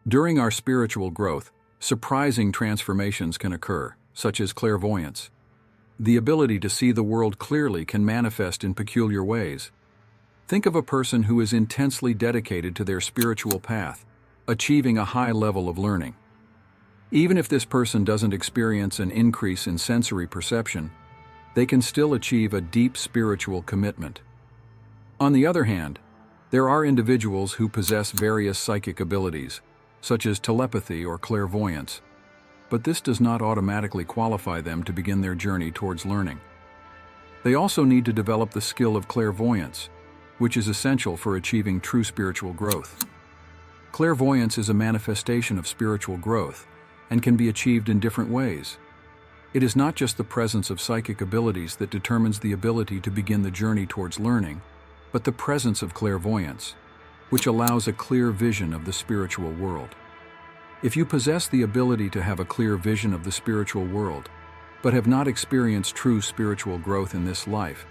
During our spiritual growth, surprising transformations can occur, such as clairvoyance. The ability to see the world clearly can manifest in peculiar ways. Think of a person who is intensely dedicated to their spiritual path, achieving a high level of learning. Even if this person doesn't experience an increase in sensory perception, they can still achieve a deep spiritual commitment. On the other hand, there are individuals who possess various psychic abilities, such as telepathy or clairvoyance, but this does not automatically qualify them to begin their journey towards learning. They also need to develop the skill of clairvoyance, which is essential for achieving true spiritual growth. Clairvoyance is a manifestation of spiritual growth and can be achieved in different ways. It is not just the presence of psychic abilities that determines the ability to begin the journey towards learning, but the presence of clairvoyance, which allows a clear vision of the spiritual world. If you possess the ability to have a clear vision of the spiritual world, but have not experienced true spiritual growth in this life,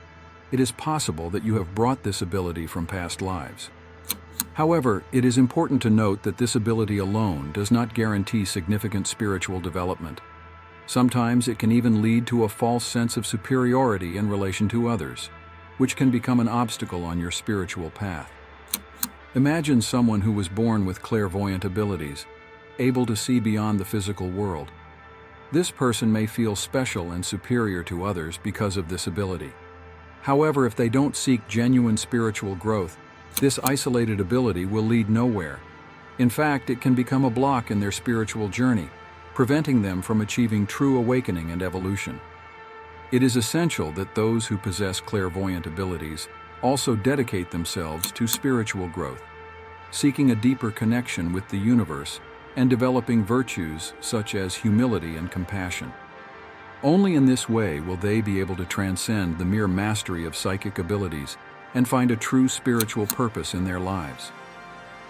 it is possible that you have brought this ability from past lives. However, it is important to note that this ability alone does not guarantee significant spiritual development. Sometimes it can even lead to a false sense of superiority in relation to others, which can become an obstacle on your spiritual path. Imagine someone who was born with clairvoyant abilities, able to see beyond the physical world. This person may feel special and superior to others because of this ability. However, if they don't seek genuine spiritual growth, this isolated ability will lead nowhere. In fact, it can become a block in their spiritual journey, preventing them from achieving true awakening and evolution. It is essential that those who possess clairvoyant abilities also dedicate themselves to spiritual growth, seeking a deeper connection with the universe and developing virtues such as humility and compassion. Only in this way will they be able to transcend the mere mastery of psychic abilities and find a true spiritual purpose in their lives.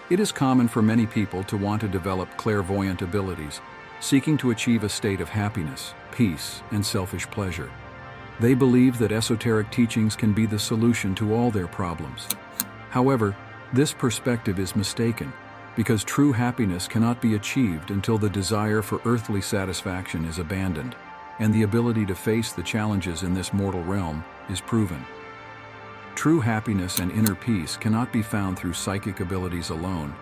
It is common for many people to want to develop clairvoyant abilities, seeking to achieve a state of happiness, peace, and selfish pleasure. They believe that esoteric teachings can be the solution to all their problems. However, this perspective is mistaken, because true happiness cannot be achieved until the desire for earthly satisfaction is abandoned, and the ability to face the challenges in this mortal realm is proven. True happiness and inner peace cannot be found through psychic abilities alone,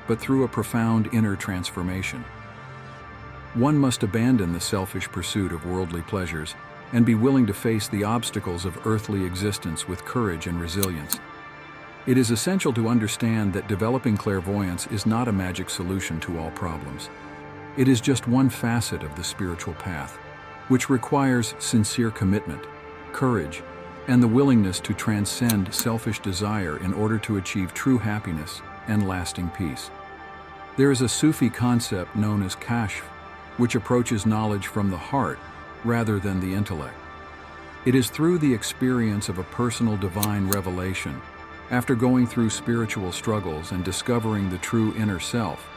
but through a profound inner transformation. One must abandon the selfish pursuit of worldly pleasures and be willing to face the obstacles of earthly existence with courage and resilience. It is essential to understand that developing clairvoyance is not a magic solution to all problems. It is just one facet of the spiritual path, which requires sincere commitment, courage, and the willingness to transcend selfish desire in order to achieve true happiness and lasting peace. There is a Sufi concept known as kashf, which approaches knowledge from the heart rather than the intellect. It is through the experience of a personal divine revelation, after going through spiritual struggles and discovering the true inner self,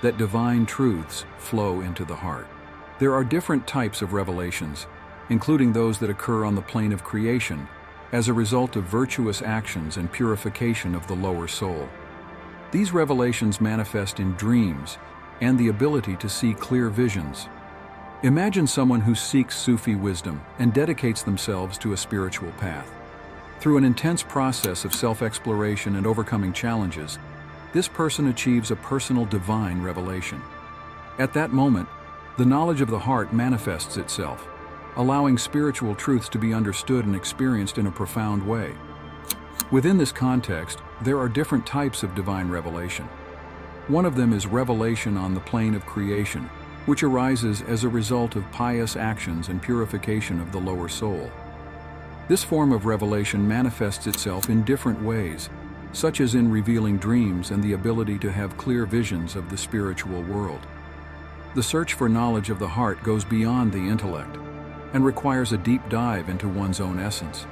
that divine truths flow into the heart. There are different types of revelations, including those that occur on the plane of creation as a result of virtuous actions and purification of the lower soul. These revelations manifest in dreams and the ability to see clear visions. Imagine someone who seeks Sufi wisdom and dedicates themselves to a spiritual path. Through an intense process of self-exploration and overcoming challenges, this person achieves a personal divine revelation. At that moment, the knowledge of the heart manifests itself, allowing spiritual truths to be understood and experienced in a profound way. Within this context, there are different types of divine revelation. One of them is revelation on the plane of creation, which arises as a result of pious actions and purification of the lower soul. This form of revelation manifests itself in different ways, such as in revealing dreams and the ability to have clear visions of the spiritual world. The search for knowledge of the heart goes beyond the intellect and requires a deep dive into one's own essence.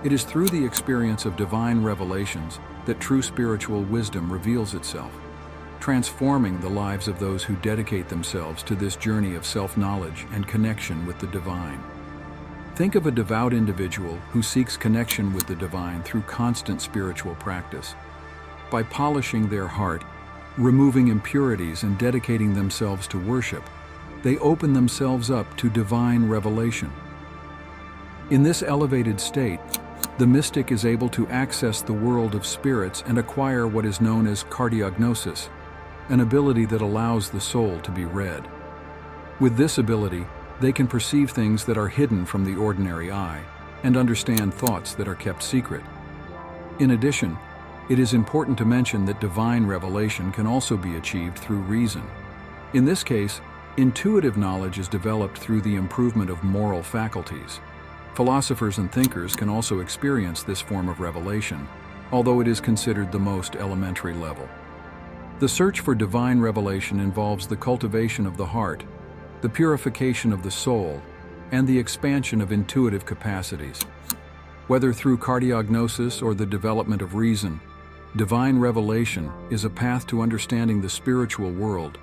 It is through the experience of divine revelations that true spiritual wisdom reveals itself, transforming the lives of those who dedicate themselves to this journey of self-knowledge and connection with the divine. Think of a devout individual who seeks connection with the divine through constant spiritual practice. By polishing their heart Removing impurities and dedicating themselves to worship, they open themselves up to divine revelation. In this elevated state, the mystic is able to access the world of spirits and acquire what is known as cardiognosis, an ability that allows the soul to be read. With this ability, they can perceive things that are hidden from the ordinary eye and understand thoughts that are kept secret. In addition, it is important to mention that divine revelation can also be achieved through reason. In this case, intuitive knowledge is developed through the improvement of moral faculties. Philosophers and thinkers can also experience this form of revelation, although it is considered the most elementary level. The search for divine revelation involves the cultivation of the heart, the purification of the soul, and the expansion of intuitive capacities. Whether through cardiognosis or the development of reason, divine revelation is a path to understanding the spiritual world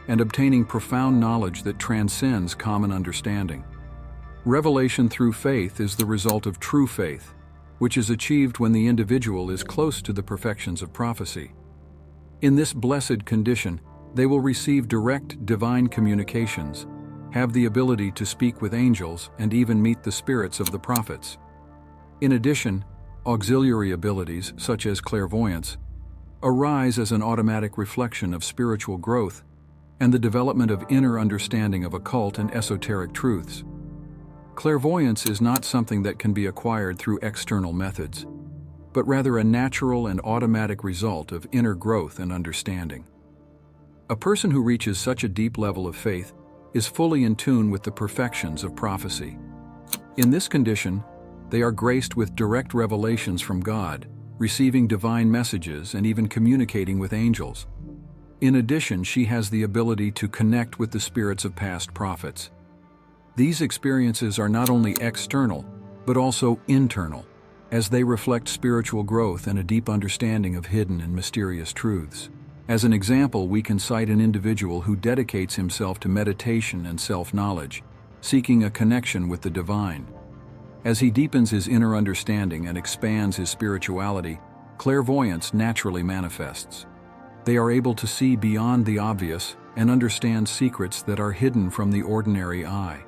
and obtaining profound knowledge that transcends common understanding. Revelation through faith is the result of true faith, which is achieved when the individual is close to the perfections of prophecy. In this blessed condition, they will receive direct divine communications, have the ability to speak with angels, and even meet the spirits of the prophets. In addition, auxiliary abilities, such as clairvoyance, arise as an automatic reflection of spiritual growth and the development of inner understanding of occult and esoteric truths. Clairvoyance is not something that can be acquired through external methods, but rather a natural and automatic result of inner growth and understanding. A person who reaches such a deep level of faith is fully in tune with the perfections of prophecy. In this condition, they are graced with direct revelations from God, receiving divine messages and even communicating with angels. In addition, she has the ability to connect with the spirits of past prophets. These experiences are not only external, but also internal, as they reflect spiritual growth and a deep understanding of hidden and mysterious truths. As an example, we can cite an individual who dedicates himself to meditation and self-knowledge, seeking a connection with the divine. As he deepens his inner understanding and expands his spirituality, clairvoyance naturally manifests. They are able to see beyond the obvious and understand secrets that are hidden from the ordinary eye.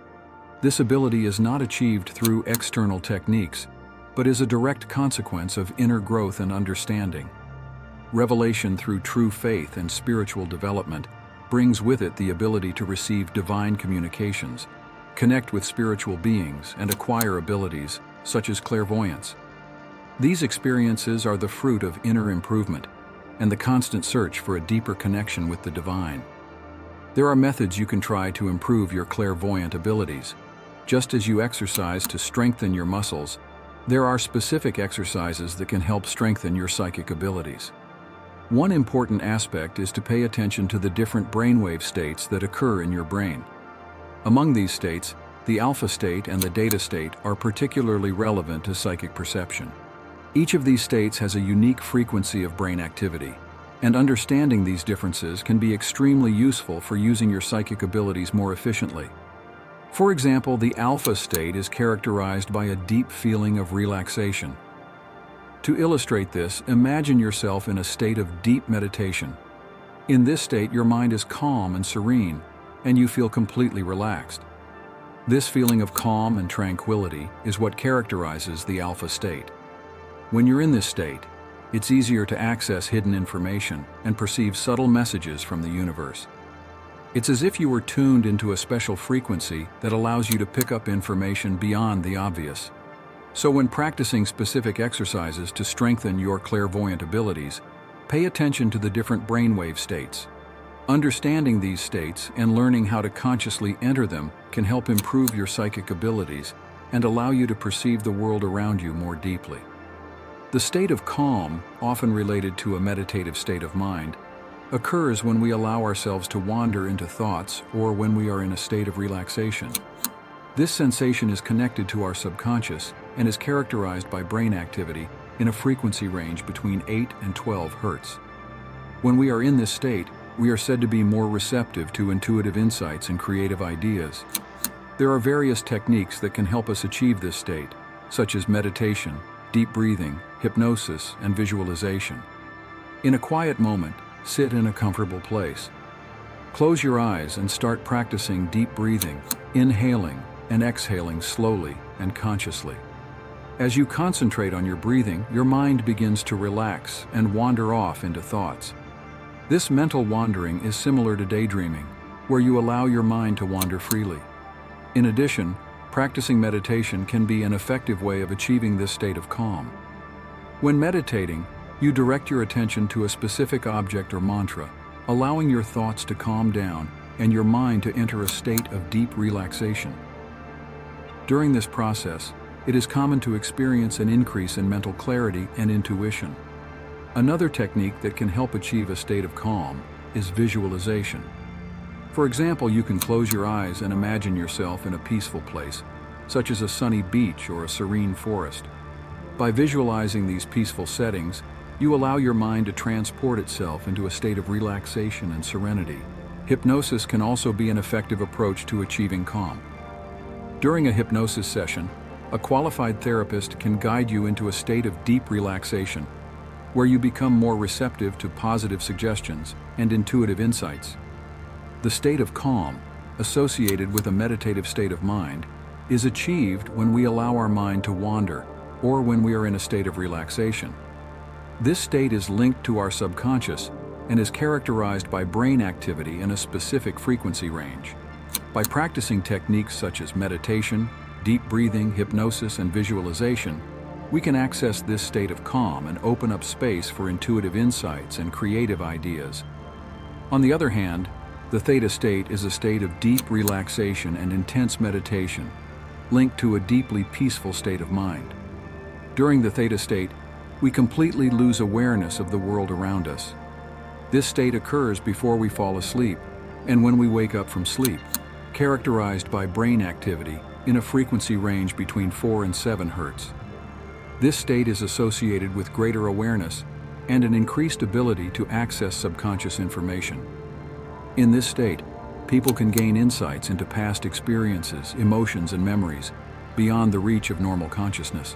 This ability is not achieved through external techniques, but is a direct consequence of inner growth and understanding. Revelation through true faith and spiritual development brings with it the ability to receive divine communications, connect with spiritual beings, and acquire abilities such as clairvoyance. These experiences are the fruit of inner improvement and the constant search for a deeper connection with the divine. There are methods you can try to improve your clairvoyant abilities. Just as you exercise to strengthen your muscles, there are specific exercises that can help strengthen your psychic abilities. One important aspect is to pay attention to the different brainwave states that occur in your brain. Among these states, the alpha state and the theta state are particularly relevant to psychic perception. Each of these states has a unique frequency of brain activity, and understanding these differences can be extremely useful for using your psychic abilities more efficiently. For example, the alpha state is characterized by a deep feeling of relaxation. To illustrate this, imagine yourself in a state of deep meditation. In this state, your mind is calm and serene, and you feel completely relaxed. This feeling of calm and tranquility is what characterizes the alpha state. When you're in this state, it's easier to access hidden information and perceive subtle messages from the universe. It's as if you were tuned into a special frequency that allows you to pick up information beyond the obvious. So when practicing specific exercises to strengthen your clairvoyant abilities, pay attention to the different brainwave states. Understanding these states and learning how to consciously enter them can help improve your psychic abilities and allow you to perceive the world around you more deeply. The state of calm, often related to a meditative state of mind, occurs when we allow ourselves to wander into thoughts or when we are in a state of relaxation. This sensation is connected to our subconscious and is characterized by brain activity in a frequency range between 8 and 12 Hz. When we are in this state, we are said to be more receptive to intuitive insights and creative ideas. There are various techniques that can help us achieve this state, such as meditation, deep breathing, hypnosis, and visualization. In a quiet moment, sit in a comfortable place. Close your eyes and start practicing deep breathing, inhaling and exhaling slowly and consciously. As you concentrate on your breathing, your mind begins to relax and wander off into thoughts. This mental wandering is similar to daydreaming, where you allow your mind to wander freely. In addition, practicing meditation can be an effective way of achieving this state of calm. When meditating, you direct your attention to a specific object or mantra, allowing your thoughts to calm down and your mind to enter a state of deep relaxation. During this process, it is common to experience an increase in mental clarity and intuition. Another technique that can help achieve a state of calm is visualization. For example, you can close your eyes and imagine yourself in a peaceful place, such as a sunny beach or a serene forest. By visualizing these peaceful settings, you allow your mind to transport itself into a state of relaxation and serenity. Hypnosis can also be an effective approach to achieving calm. During a hypnosis session, a qualified therapist can guide you into a state of deep relaxation, where you become more receptive to positive suggestions and intuitive insights. The state of calm, associated with a meditative state of mind, is achieved when we allow our mind to wander or when we are in a state of relaxation. This state is linked to our subconscious and is characterized by brain activity in a specific frequency range. By practicing techniques such as meditation, deep breathing, hypnosis, and visualization, we can access this state of calm and open up space for intuitive insights and creative ideas. On the other hand, the Theta state is a state of deep relaxation and intense meditation, linked to a deeply peaceful state of mind. During the Theta state, we completely lose awareness of the world around us. This state occurs before we fall asleep and when we wake up from sleep, characterized by brain activity in a frequency range between 4 and 7 Hz. This state is associated with greater awareness and an increased ability to access subconscious information. In this state, people can gain insights into past experiences, emotions, and memories beyond the reach of normal consciousness.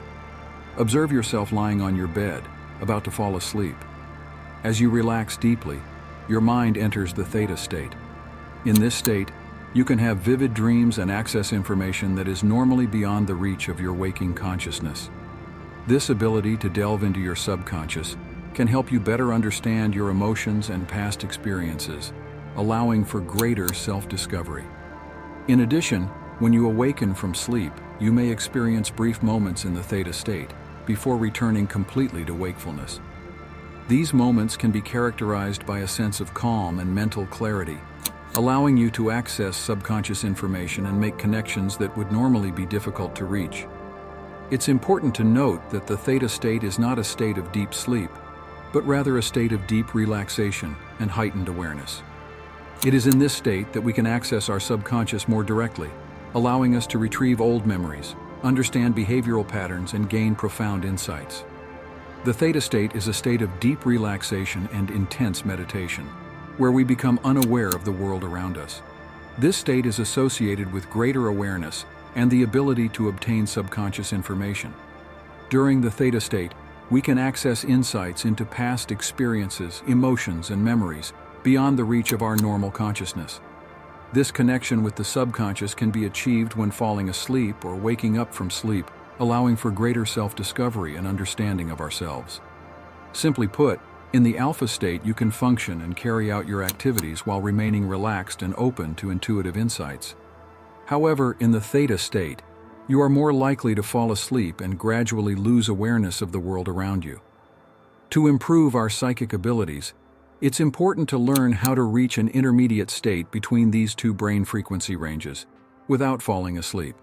Observe yourself lying on your bed, about to fall asleep. As you relax deeply, your mind enters the Theta state. In this state, you can have vivid dreams and access information that is normally beyond the reach of your waking consciousness. This ability to delve into your subconscious can help you better understand your emotions and past experiences, allowing for greater self-discovery. In addition, when you awaken from sleep, you may experience brief moments in the Theta state before returning completely to wakefulness. These moments can be characterized by a sense of calm and mental clarity, allowing you to access subconscious information and make connections that would normally be difficult to reach. It's important to note that the Theta state is not a state of deep sleep, but rather a state of deep relaxation and heightened awareness. It is in this state that we can access our subconscious more directly, allowing us to retrieve old memories, understand behavioral patterns, and gain profound insights. The Theta state is a state of deep relaxation and intense meditation, where we become unaware of the world around us. This state is associated with greater awareness and the ability to obtain subconscious information. During the Theta state, we can access insights into past experiences, emotions, and memories beyond the reach of our normal consciousness. This connection with the subconscious can be achieved when falling asleep or waking up from sleep, allowing for greater self-discovery and understanding of ourselves. Simply put, in the alpha state, you can function and carry out your activities while remaining relaxed and open to intuitive insights. However, in the Theta state, you are more likely to fall asleep and gradually lose awareness of the world around you. To improve our psychic abilities, it's important to learn how to reach an intermediate state between these two brain frequency ranges without falling asleep.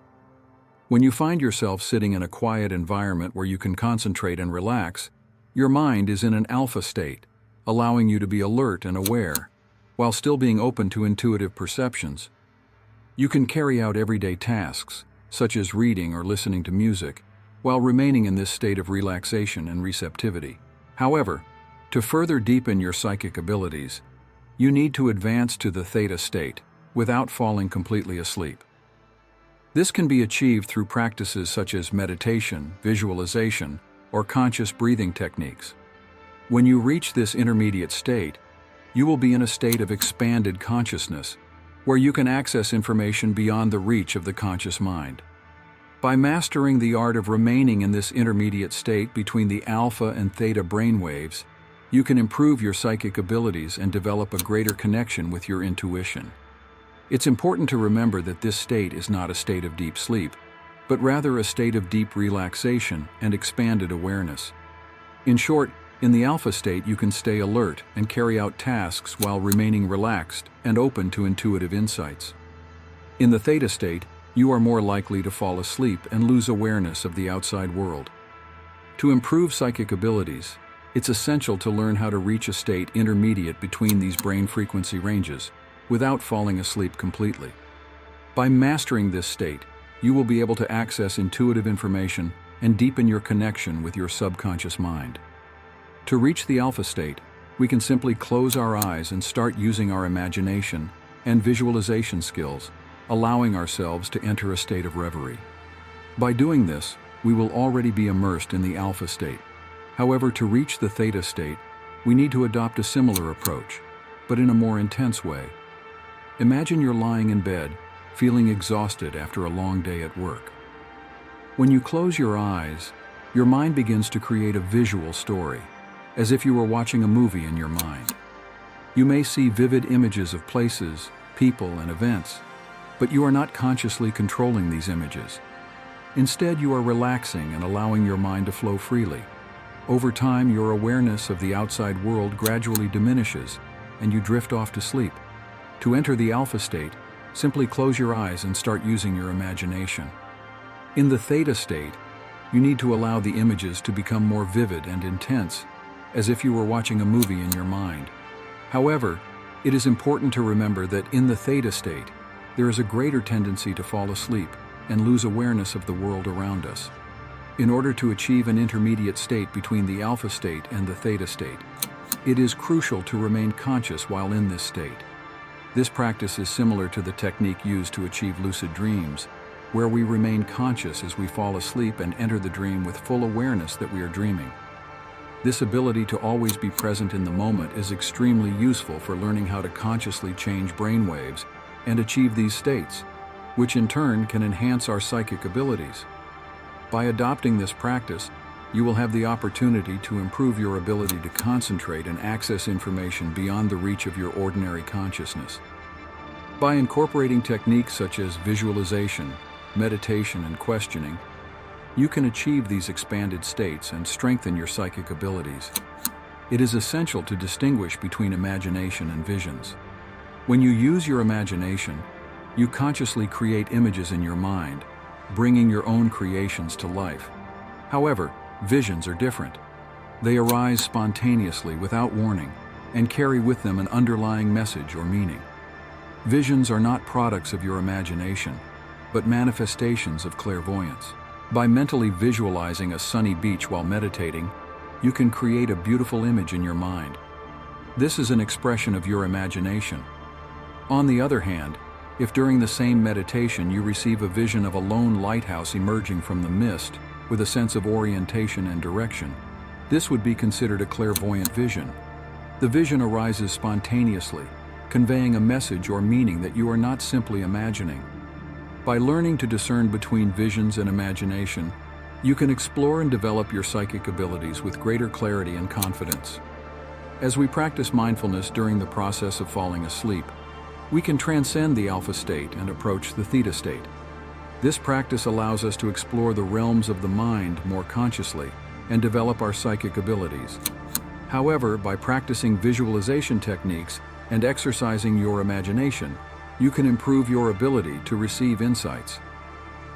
When you find yourself sitting in a quiet environment where you can concentrate and relax, your mind is in an alpha state, allowing you to be alert and aware, while still being open to intuitive perceptions. You can carry out everyday tasks, such as reading or listening to music, while remaining in this state of relaxation and receptivity. However, to further deepen your psychic abilities, you need to advance to the Theta state without falling completely asleep. This can be achieved through practices such as meditation, visualization, or conscious breathing techniques. When you reach this intermediate state, you will be in a state of expanded consciousness, where you can access information beyond the reach of the conscious mind. By mastering the art of remaining in this intermediate state between the alpha and theta brainwaves, you can improve your psychic abilities and develop a greater connection with your intuition. It's important to remember that this state is not a state of deep sleep, but rather a state of deep relaxation and expanded awareness. In short, in the alpha state you can stay alert and carry out tasks while remaining relaxed and open to intuitive insights. In the theta state, you are more likely to fall asleep and lose awareness of the outside world. To improve psychic abilities, it's essential to learn how to reach a state intermediate between these brain frequency ranges without falling asleep completely. By mastering this state, you will be able to access intuitive information and deepen your connection with your subconscious mind. To reach the alpha state, we can simply close our eyes and start using our imagination and visualization skills, allowing ourselves to enter a state of reverie. By doing this, we will already be immersed in the alpha state. However, to reach the theta state, we need to adopt a similar approach, but in a more intense way. Imagine you're lying in bed, feeling exhausted after a long day at work. When you close your eyes, your mind begins to create a visual story, as if you were watching a movie in your mind. You may see vivid images of places, people, and events, but you are not consciously controlling these images. Instead, you are relaxing and allowing your mind to flow freely. Over time, your awareness of the outside world gradually diminishes, and you drift off to sleep. To enter the alpha state, simply close your eyes and start using your imagination. In the theta state, you need to allow the images to become more vivid and intense, as if you were watching a movie in your mind. However, it is important to remember that in the theta state, there is a greater tendency to fall asleep and lose awareness of the world around us. In order to achieve an intermediate state between the alpha state and the theta state, it is crucial to remain conscious while in this state. This practice is similar to the technique used to achieve lucid dreams, where we remain conscious as we fall asleep and enter the dream with full awareness that we are dreaming. This ability to always be present in the moment is extremely useful for learning how to consciously change brainwaves and achieve these states, which in turn can enhance our psychic abilities. By adopting this practice, you will have the opportunity to improve your ability to concentrate and access information beyond the reach of your ordinary consciousness. By incorporating techniques such as visualization, meditation, and questioning, you can achieve these expanded states and strengthen your psychic abilities. It is essential to distinguish between imagination and visions. When you use your imagination, you consciously create images in your mind, bringing your own creations to life. However, visions are different. They arise spontaneously without warning and carry with them an underlying message or meaning. Visions are not products of your imagination, but manifestations of clairvoyance. By mentally visualizing a sunny beach while meditating, you can create a beautiful image in your mind. This is an expression of your imagination. On the other hand, if during the same meditation you receive a vision of a lone lighthouse emerging from the mist with a sense of orientation and direction, this would be considered a clairvoyant vision. The vision arises spontaneously, conveying a message or meaning that you are not simply imagining. By learning to discern between visions and imagination, you can explore and develop your psychic abilities with greater clarity and confidence. As we practice mindfulness during the process of falling asleep, we can transcend the alpha state and approach the theta state. This practice allows us to explore the realms of the mind more consciously and develop our psychic abilities. However, by practicing visualization techniques and exercising your imagination, you can improve your ability to receive insights.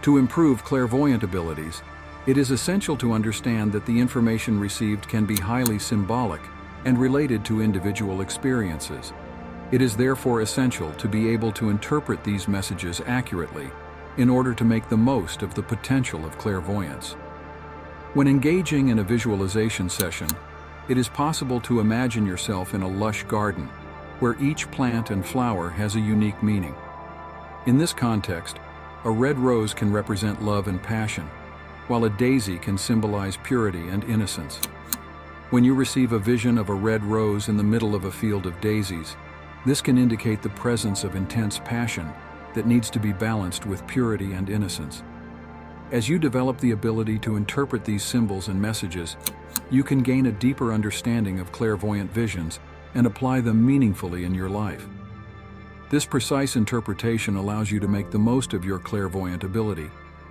To improve clairvoyant abilities, it is essential to understand that the information received can be highly symbolic and related to individual experiences. It is therefore essential to be able to interpret these messages accurately in order to make the most of the potential of clairvoyance. When engaging in a visualization session, it is possible to imagine yourself in a lush garden, where each plant and flower has a unique meaning. In this context, a red rose can represent love and passion, while a daisy can symbolize purity and innocence. When you receive a vision of a red rose in the middle of a field of daisies, this can indicate the presence of intense passion that needs to be balanced with purity and innocence. As you develop the ability to interpret these symbols and messages, you can gain a deeper understanding of clairvoyant visions and apply them meaningfully in your life. This precise interpretation allows you to make the most of your clairvoyant ability,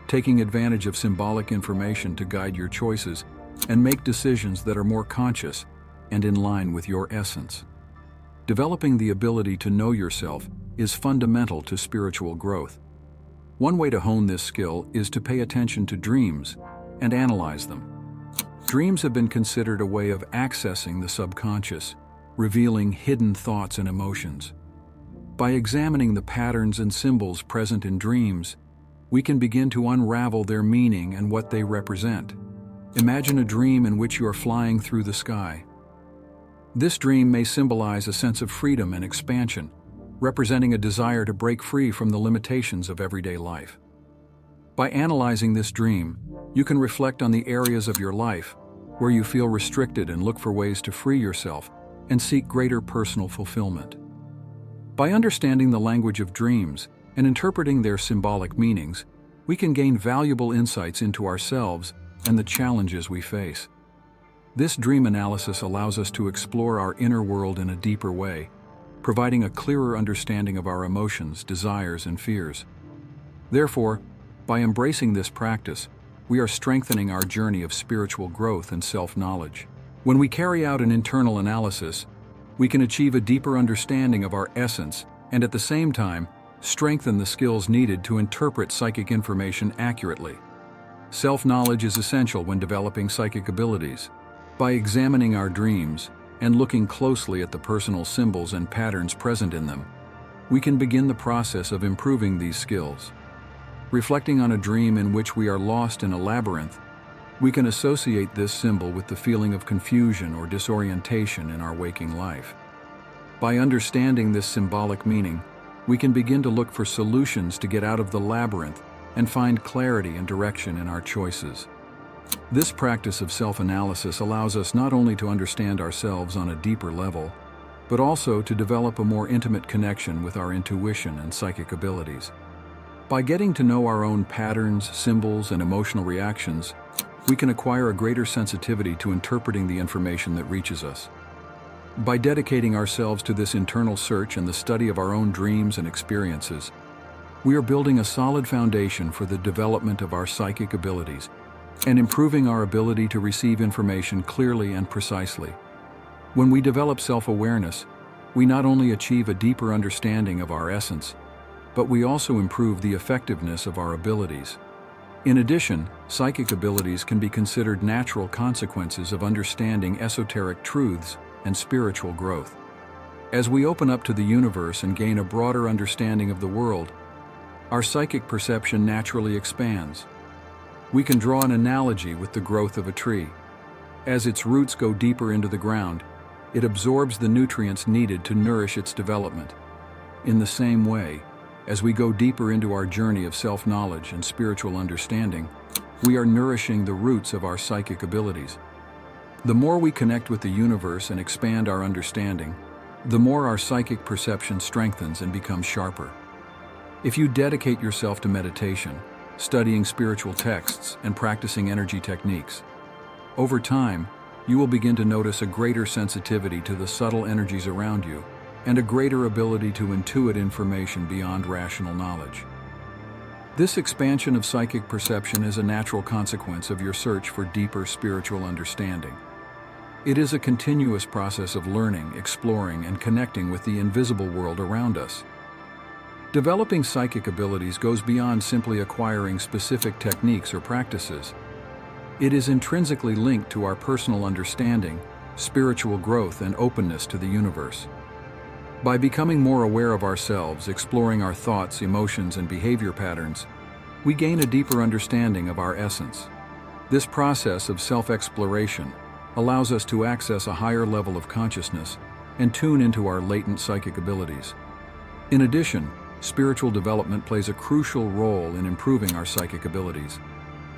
taking advantage of symbolic information to guide your choices and make decisions that are more conscious and in line with your essence. Developing the ability to know yourself is fundamental to spiritual growth. One way to hone this skill is to pay attention to dreams and analyze them. Dreams have been considered a way of accessing the subconscious, revealing hidden thoughts and emotions. By examining the patterns and symbols present in dreams, we can begin to unravel their meaning and what they represent. Imagine a dream in which you are flying through the sky. This dream may symbolize a sense of freedom and expansion, representing a desire to break free from the limitations of everyday life. By analyzing this dream, you can reflect on the areas of your life where you feel restricted and look for ways to free yourself and seek greater personal fulfillment. By understanding the language of dreams and interpreting their symbolic meanings, we can gain valuable insights into ourselves and the challenges we face. This dream analysis allows us to explore our inner world in a deeper way, providing a clearer understanding of our emotions, desires, and fears. Therefore, by embracing this practice, we are strengthening our journey of spiritual growth and self-knowledge. When we carry out an internal analysis, we can achieve a deeper understanding of our essence and at the same time, strengthen the skills needed to interpret psychic information accurately. Self-knowledge is essential when developing psychic abilities. By examining our dreams and looking closely at the personal symbols and patterns present in them, we can begin the process of improving these skills. Reflecting on a dream in which we are lost in a labyrinth, we can associate this symbol with the feeling of confusion or disorientation in our waking life. By understanding this symbolic meaning, we can begin to look for solutions to get out of the labyrinth and find clarity and direction in our choices. This practice of self-analysis allows us not only to understand ourselves on a deeper level, but also to develop a more intimate connection with our intuition and psychic abilities. By getting to know our own patterns, symbols, and emotional reactions, we can acquire a greater sensitivity to interpreting the information that reaches us. By dedicating ourselves to this internal search and the study of our own dreams and experiences, we are building a solid foundation for the development of our psychic abilities and improving our ability to receive information clearly and precisely. When we develop self-awareness, we not only achieve a deeper understanding of our essence, but we also improve the effectiveness of our abilities. In addition, psychic abilities can be considered natural consequences of understanding esoteric truths and spiritual growth. As we open up to the universe and gain a broader understanding of the world, our psychic perception naturally expands. We can draw an analogy with the growth of a tree. As its roots go deeper into the ground, it absorbs the nutrients needed to nourish its development. In the same way, as we go deeper into our journey of self-knowledge and spiritual understanding, we are nourishing the roots of our psychic abilities. The more we connect with the universe and expand our understanding, the more our psychic perception strengthens and becomes sharper. If you dedicate yourself to meditation, studying spiritual texts, and practicing energy techniques, over time, you will begin to notice a greater sensitivity to the subtle energies around you and a greater ability to intuit information beyond rational knowledge. This expansion of psychic perception is a natural consequence of your search for deeper spiritual understanding. It is a continuous process of learning, exploring, and connecting with the invisible world around us. Developing psychic abilities goes beyond simply acquiring specific techniques or practices. It is intrinsically linked to our personal understanding, spiritual growth, and openness to the universe. By becoming more aware of ourselves, exploring our thoughts, emotions, and behavior patterns, we gain a deeper understanding of our essence. This process of self-exploration allows us to access a higher level of consciousness and tune into our latent psychic abilities. In addition, spiritual development plays a crucial role in improving our psychic abilities.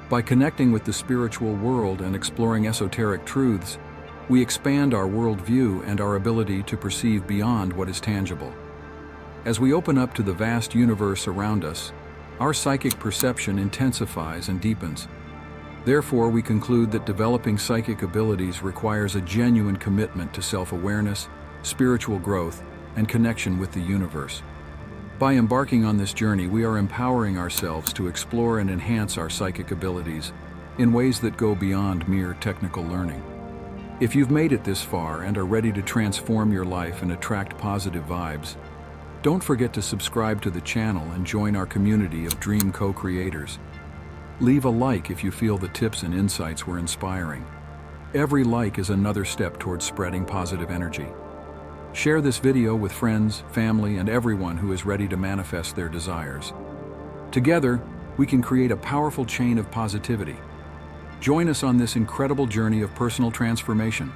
By connecting with the spiritual world and exploring esoteric truths, We expand our worldview and our ability to perceive beyond what is tangible. As we open up to the vast universe around us, our psychic perception intensifies and deepens. Therefore, we conclude that developing psychic abilities requires a genuine commitment to self-awareness, spiritual growth, and connection with the universe. By embarking on this journey, we are empowering ourselves to explore and enhance our psychic abilities in ways that go beyond mere technical learning. If you've made it this far and are ready to transform your life and attract positive vibes, don't forget to subscribe to the channel and join our community of dream co-creators. Leave a like if you feel the tips and insights were inspiring. Every like is another step towards spreading positive energy. Share this video with friends, family, and everyone who is ready to manifest their desires. Together, we can create a powerful chain of positivity. Join us on this incredible journey of personal transformation.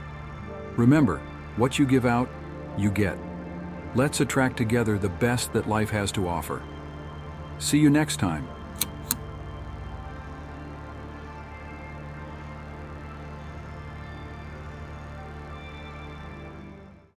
Remember, what you give out, you get. Let's attract together the best that life has to offer. See you next time.